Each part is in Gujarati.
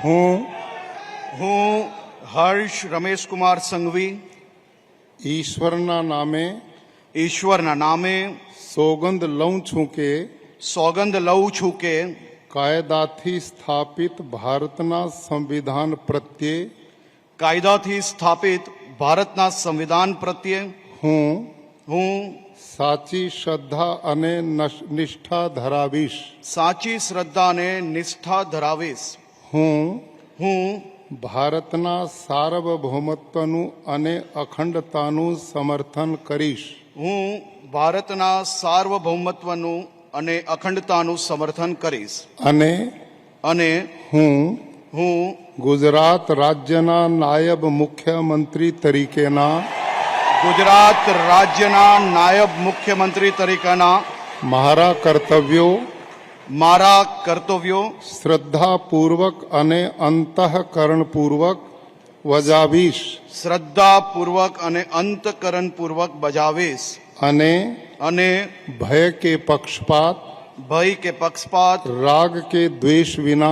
હું હર્ષ રમેશકુમાર સંઘવી ઈશ્વરના નામે સોગંદ લઉં છું કે કાયદાથી સ્થાપિત ભારતના સંવિધાન પ્રત્યે હું સાચી શ્રદ્ધા અને નિષ્ઠા ધરાવીશ હું ભારતના સાર્વભૌમત્વનું અને અખંડતાનું સમર્થન કરીશ અને હું ગુજરાત રાજ્યના નાયબ મુખ્યમંત્રી તરીકેના મારા કર્તવ્યો શ્રદ્ધાપૂર્વક અને અંતઃકરણપૂર્વક બજાવીશ અને ભય કે પક્ષપાત રાગ કે દ્વેષ વિના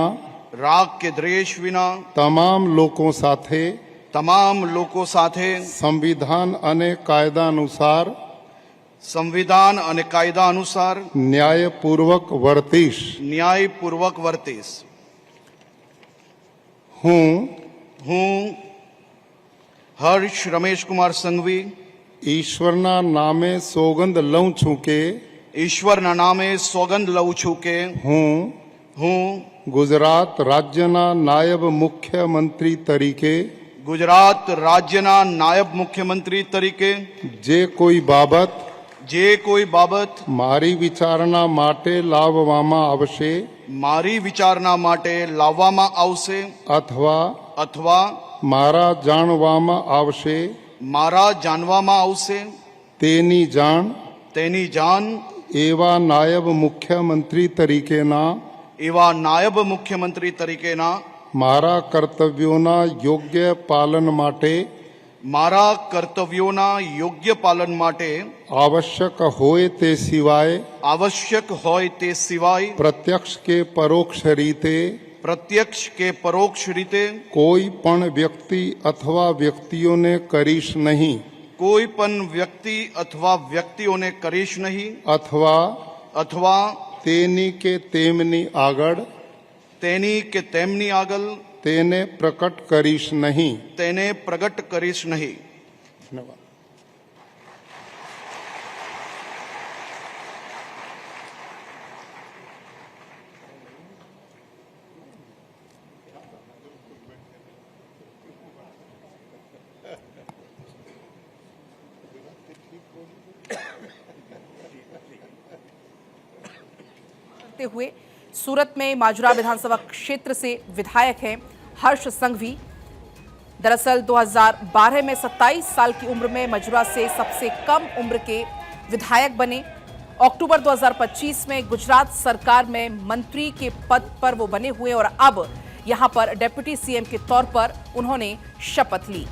તમામ લોકો સાથે સંવિધાન અને કાયદા અનુસાર ન્યાયપૂર્વક વર્તીશ હું હર્ષ રમેશકુમાર સંઘવી ઈશ્વરના નામે સોગંદ લઉં છું કે હું ગુજરાત રાજ્યના નાયબ મુખ્યમંત્રી તરીકે જે કોઈ બાબત મારી વિચારણા માટે લાવવામાં આવશે અથવા મારા જાણવામાં આવશે તેની જાણ એવા નાયબ મુખ્યમંત્રી તરીકેના મારા કર્તવ્યોના યોગ્ય પાલન માટે આવશ્યક હોય તે સિવાય પ્રત્યક્ષ કે પરોક્ષ રીતે કોઈ પણ વ્યક્તિ અથવા વ્યક્તિઓને કરીશ નહીં અથવા તેની કે તેમની આગળ તેને પ્રગટ કરીશ નહીં ધન્યવાદ. हुए सूरत में माजुरा विधानसभा क्षेत्र से विधायक हैं हर्ष संघवी। दरअसल 2012 में 27 साल की उम्र में मजुरा से सबसे कम उम्र के विधायक बने। अक्टूबर 2025 में गुजरात सरकार में मंत्री के पद पर वो बने हुए और अब यहां पर डिप्टी सीएम के तौर पर उन्होंने शपथ ली।